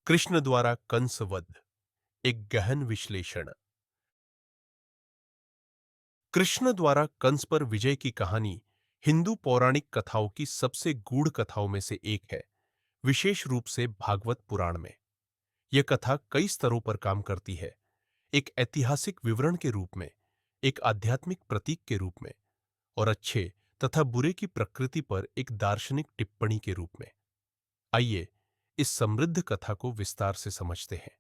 कृष्ण द्वारा कंस वध, एक गहन विश्लेषण। कृष्ण द्वारा कंस पर विजय की कहानी हिंदू पौराणिक कथाओं की सबसे गूढ़ कथाओं में से एक है, विशेष रूप से भागवत पुराण में। यह कथा कई स्तरों पर काम करती है, एक ऐतिहासिक विवरण के रूप में, एक आध्यात्मिक प्रतीक के रूप में, और अच्छे तथा बुरे की प्रकृति पर एक दार्शनिक टिप्पणी के रूप में। आइए इस समृद्ध कथा को विस्तार से समझते हैं।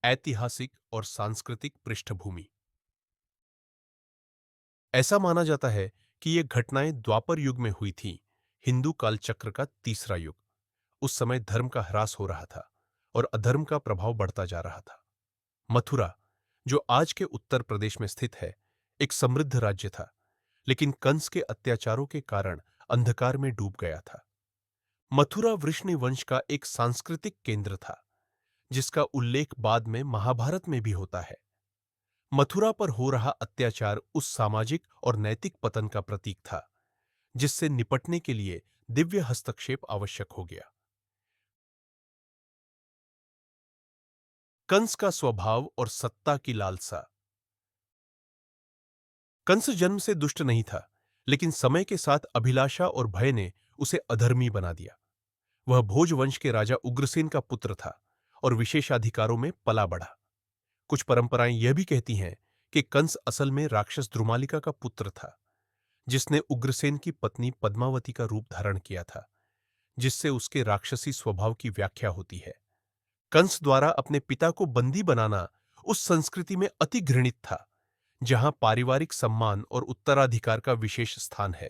ऐतिहासिक और सांस्कृतिक पृष्ठभूमि। ऐसा माना जाता है कि ये घटनाएं द्वापर युग में हुई थीं, हिंदू कालचक्र का तीसरा युग। उस समय धर्म का ह्रास हो रहा था और अधर्म का प्रभाव बढ़ता जा रहा था। मथुरा, जो आज के उत्तर प्रदेश में स्थित है, एक समृद्ध राज्य था, लेकिन कंस के अत्याचारों के कारण अंधकार में डूब गया था। मथुरा वृष्णि वंश का एक सांस्कृतिक केंद्र था, जिसका उल्लेख बाद में महाभारत में भी होता है। मथुरा पर हो रहा अत्याचार उस सामाजिक और नैतिक पतन का प्रतीक था, जिससे निपटने के लिए दिव्य हस्तक्षेप आवश्यक हो गया। कंस का स्वभाव और सत्ता की लालसा। कंस जन्म से दुष्ट नहीं था, लेकिन समय के साथ अभिलाषा और भय ने उसे अधर्मी बना दिया। वह भोज वंश के राजा उग्रसेन का पुत्र था और विशेषाधिकारों में पला बढ़ा। कुछ परंपराएं यह भी कहती हैं कि कंस असल में राक्षस द्रुमालिका का पुत्र था, जिसने उग्रसेन की पत्नी पद्मावती का रूप धारण किया था, जिससे उसके राक्षसी स्वभाव की व्याख्या होती है। कंस द्वारा अपने पिता को बंदी बनाना उस संस्कृति में अति घृणित था, जहां पारिवारिक सम्मान और उत्तराधिकार का विशेष स्थान है।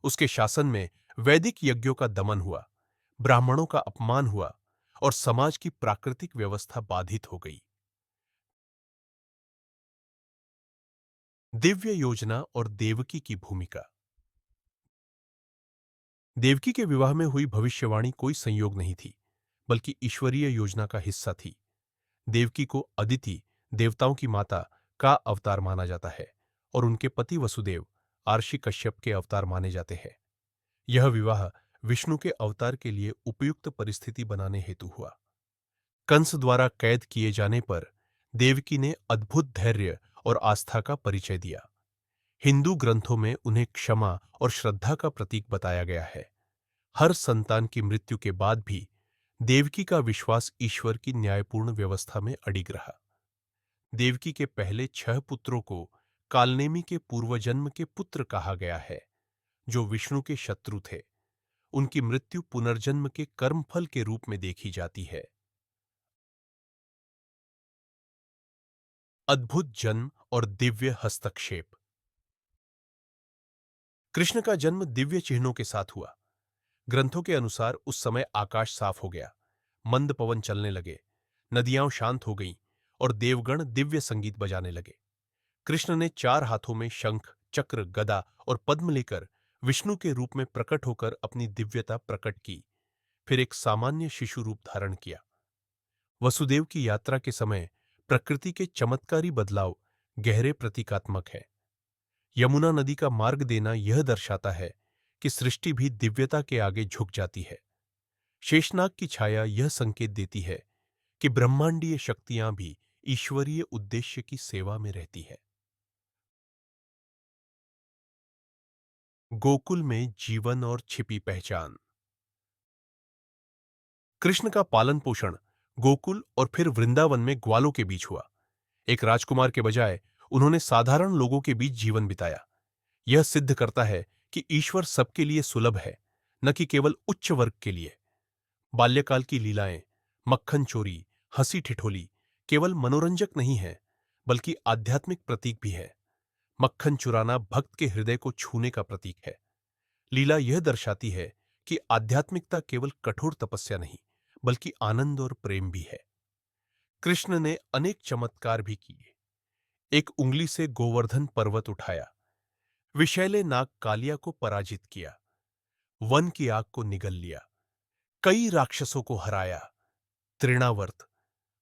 उसके शासन में वैदिक यज्ञों का दमन हुआ, ब्राह्मणों का अपमान हुआ और समाज की प्राकृतिक व्यवस्था बाधित हो गई। दिव्य योजना और देवकी की भूमिका। देवकी के विवाह में हुई भविष्यवाणी कोई संयोग नहीं थी, बल्कि ईश्वरीय योजना का हिस्सा थी। देवकी को अदिति, देवताओं की माता, का अवतार माना जाता है और उनके पति वसुदेव, आर्षि कश्यप के अवतार माने जाते हैं। यह विवाह विष्णु के अवतार के लिए उपयुक्त परिस्थिति बनाने हेतु हुआ। कंस द्वारा कैद किए जाने पर देवकी ने अद्भुत धैर्य और आस्था का परिचय दिया। हिंदू ग्रंथों में उन्हें क्षमा और श्रद्धा का प्रतीक बताया गया है। हर संतान की मृत्यु के बाद भी देवकी का विश्वास ईश्वर की न्यायपूर्ण व्यवस्था में अडिग रहा। देवकी के पहले 6 पुत्रों को कालनेमी के पूर्वजन्म के पुत्र कहा गया है, जो विष्णु के शत्रु थे। उनकी मृत्यु पुनर्जन्म के कर्मफल के रूप में देखी जाती है। अद्भुत जन्म और दिव्य हस्तक्षेप। कृष्ण का जन्म दिव्य चिन्हों के साथ हुआ। ग्रंथों के अनुसार उस समय आकाश साफ हो गया, मंद पवन चलने लगे, नदियां शांत हो गईं और देवगण दिव्य संगीत बजाने लगे। कृष्ण ने 4 हाथों में शंख, चक्र, गदा और पद्म लेकर विष्णु के रूप में प्रकट होकर अपनी दिव्यता प्रकट की, फिर एक सामान्य शिशु रूप धारण किया। वसुदेव की यात्रा के समय प्रकृति के चमत्कारी बदलाव गहरे प्रतीकात्मक है। यमुना नदी का मार्ग देना यह दर्शाता है कि सृष्टि भी दिव्यता के आगे झुक जाती है। शेषनाग की छाया यह संकेत देती है कि ब्रह्मांडीय शक्तियां भी ईश्वरीय उद्देश्य की सेवा में रहती है। गोकुल में जीवन और छिपी पहचान। कृष्ण का पालन पोषण गोकुल और फिर वृंदावन में ग्वालों के बीच हुआ। एक राजकुमार के बजाय उन्होंने साधारण लोगों के बीच जीवन बिताया। यह सिद्ध करता है कि ईश्वर सबके लिए सुलभ है, न कि केवल उच्च वर्ग के लिए। बाल्यकाल की लीलाएं, मक्खन चोरी, हंसी ठिठोली केवल मनोरंजक नहीं है, बल्कि आध्यात्मिक प्रतीक भी है। मक्खन चुराना भक्त के हृदय को छूने का प्रतीक है। लीला यह दर्शाती है कि आध्यात्मिकता केवल कठोर तपस्या नहीं, बल्कि आनंद और प्रेम भी है। कृष्ण ने अनेक चमत्कार भी किए। एक उंगली से गोवर्धन पर्वत उठाया, विषैले नाग कालिया को पराजित किया, वन की आग को निगल लिया, कई राक्षसों को हराया, तृणावर्त,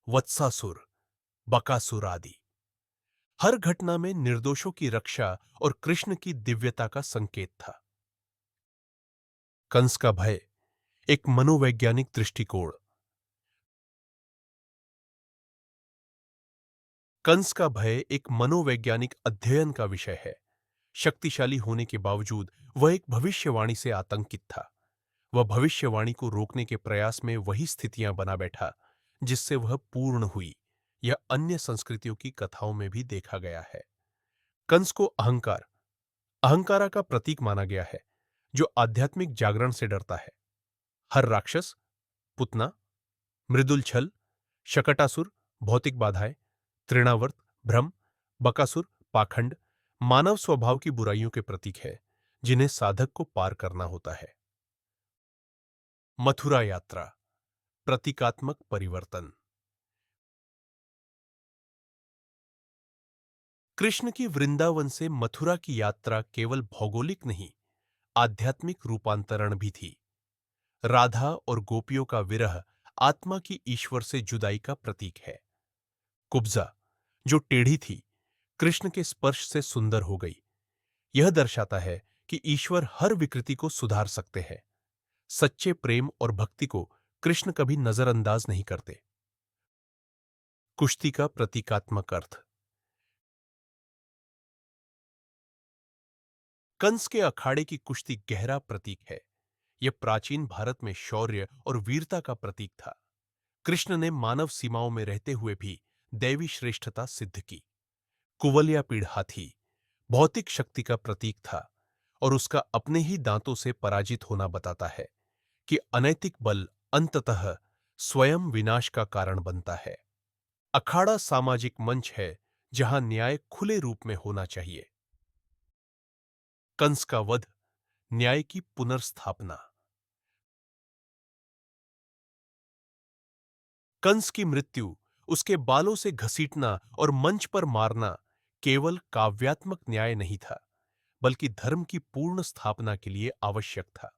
वत्सासुर, बकासुर आदि। हर घटना में निर्दोषों की रक्षा और कृष्ण की दिव्यता का संकेत था। कंस का भय एक मनोवैज्ञानिक दृष्टिकोण। कंस का भय एक मनोवैज्ञानिक अध्ययन का विषय है। शक्तिशाली होने के बावजूद वह एक भविष्यवाणी से आतंकित था। वह भविष्यवाणी को रोकने के प्रयास में वही स्थितियां बना बैठा जिससे वह पूर्ण हुई। यह अन्य संस्कृतियों की कथाओं में भी देखा गया है। कंस को अहंकारा का प्रतीक माना गया है, जो आध्यात्मिक जागरण से डरता है। हर राक्षस, पुतना, मृदुल छल, शकटासुर, भौतिक बाधाएं, तृणावर्त, भ्रम, बकासुर, पाखंड मानव स्वभाव की बुराइयों के प्रतीक है, जिन्हें साधक को पार करना होता है। मथुरा यात्रा, प्रतीकात्मक परिवर्तन। कृष्ण की वृंदावन से मथुरा की यात्रा केवल भौगोलिक नहीं, आध्यात्मिक रूपांतरण भी थी। राधा और गोपियों का विरह आत्मा की ईश्वर से जुदाई का प्रतीक है। कुब्जा, जो टेढ़ी थी, कृष्ण के स्पर्श से सुंदर हो गई। यह दर्शाता है कि ईश्वर हर विकृति को सुधार सकते हैं। सच्चे प्रेम और भक्ति को कृष्ण कभी नजरअंदाज नहीं करते। कुश्ती का प्रतीकात्मक अर्थ। कंस के अखाड़े की कुश्ती गहरा प्रतीक है। यह प्राचीन भारत में शौर्य और वीरता का प्रतीक था। कृष्ण ने मानव सीमाओं में रहते हुए भी दैवी श्रेष्ठता सिद्ध की। कुवलयापीड़ हाथी भौतिक शक्ति का प्रतीक था और उसका अपने ही दांतों से पराजित होना बताता है कि अनैतिक बल अंततः स्वयं विनाश का कारण बनता है। अखाड़ा सामाजिक मंच है जहां न्याय खुले रूप में होना चाहिए। कंस का वध, न्याय की पुनर्स्थापना। कंस की मृत्यु, उसके बालों से घसीटना और मंच पर मारना केवल काव्यात्मक न्याय नहीं था, बल्कि धर्म की पूर्ण स्थापना के लिए आवश्यक था।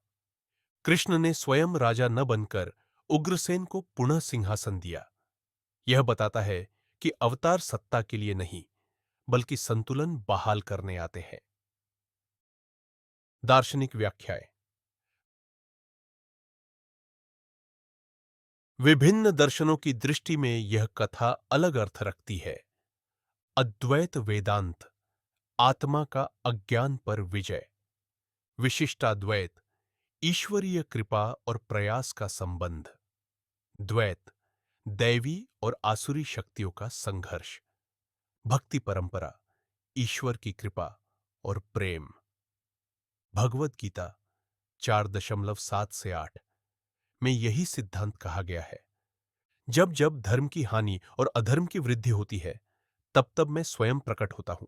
कृष्ण ने स्वयं राजा न बनकर उग्रसेन को पुनः सिंहासन दिया। यह बताता है कि अवतार सत्ता के लिए नहीं, बल्कि संतुलन बहाल करने आते हैं। दार्शनिक व्याख्याएं। विभिन्न दर्शनों की दृष्टि में यह कथा अलग अर्थ रखती है। अद्वैत वेदांत, आत्मा का अज्ञान पर विजय। विशिष्टाद्वैत, ईश्वरीय कृपा और प्रयास का संबंध। द्वैत, दैवी और आसुरी शक्तियों का संघर्ष। भक्ति परंपरा, ईश्वर की कृपा और प्रेम। भगवद गीता 4.7 से 8 में यही सिद्धांत कहा गया है। जब जब धर्म की हानि और अधर्म की वृद्धि होती है, तब तब मैं स्वयं प्रकट होता हूं।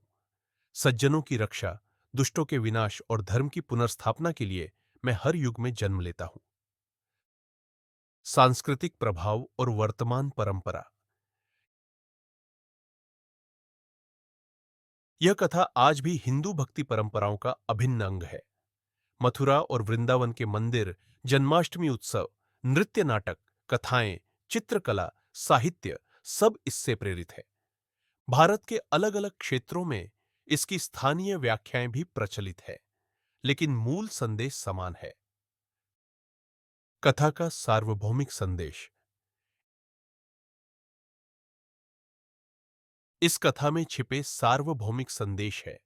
सज्जनों की रक्षा, दुष्टों के विनाश और धर्म की पुनर्स्थापना के लिए मैं हर युग में जन्म लेता हूं। सांस्कृतिक प्रभाव और वर्तमान परंपरा। यह कथा आज भी हिंदू भक्ति परंपराओं का अभिन्न अंग है। मथुरा और वृंदावन के मंदिर, जन्माष्टमी उत्सव, नृत्य नाटक, कथाएं, चित्रकला, साहित्य सब इससे प्रेरित है। भारत के अलग अलग क्षेत्रों में इसकी स्थानीय व्याख्याएं भी प्रचलित है, लेकिन मूल संदेश समान है। कथा का सार्वभौमिक संदेश। इस कथा में छिपे सार्वभौमिक संदेश है।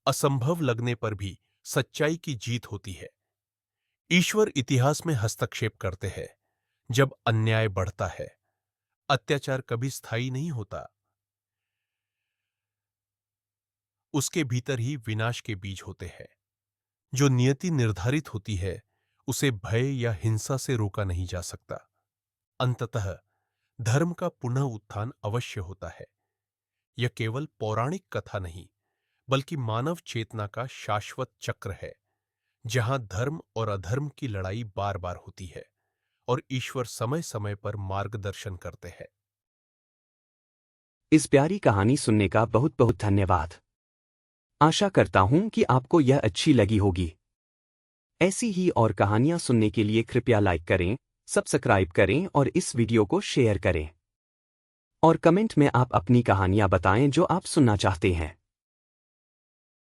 असंभव लगने पर भी सच्चाई की जीत होती है। ईश्वर इतिहास में हस्तक्षेप करते हैं जब अन्याय बढ़ता है। अत्याचार कभी स्थायी नहीं होता। उसके भीतर ही विनाश के बीज होते हैं। जो नियति निर्धारित होती है, उसे भय या हिंसा से रोका नहीं जा सकता। अंततः धर्म का पुनः उत्थान अवश्य होता है। यह केवल पौराणिक कथा नहीं, बल्कि मानव चेतना का शाश्वत चक्र है, जहां धर्म और अधर्म की लड़ाई बार बार होती है और ईश्वर समय समय पर मार्गदर्शन करते हैं। इस प्यारी कहानी सुनने का बहुत बहुत धन्यवाद। आशा करता हूं कि आपको यह अच्छी लगी होगी। ऐसी ही और कहानियां सुनने के लिए कृपया लाइक करें, सब्सक्राइब करें और इस वीडियो को शेयर करें। और कमेंट में आप अपनी कहानियां बताएं जो आप सुनना चाहते हैं।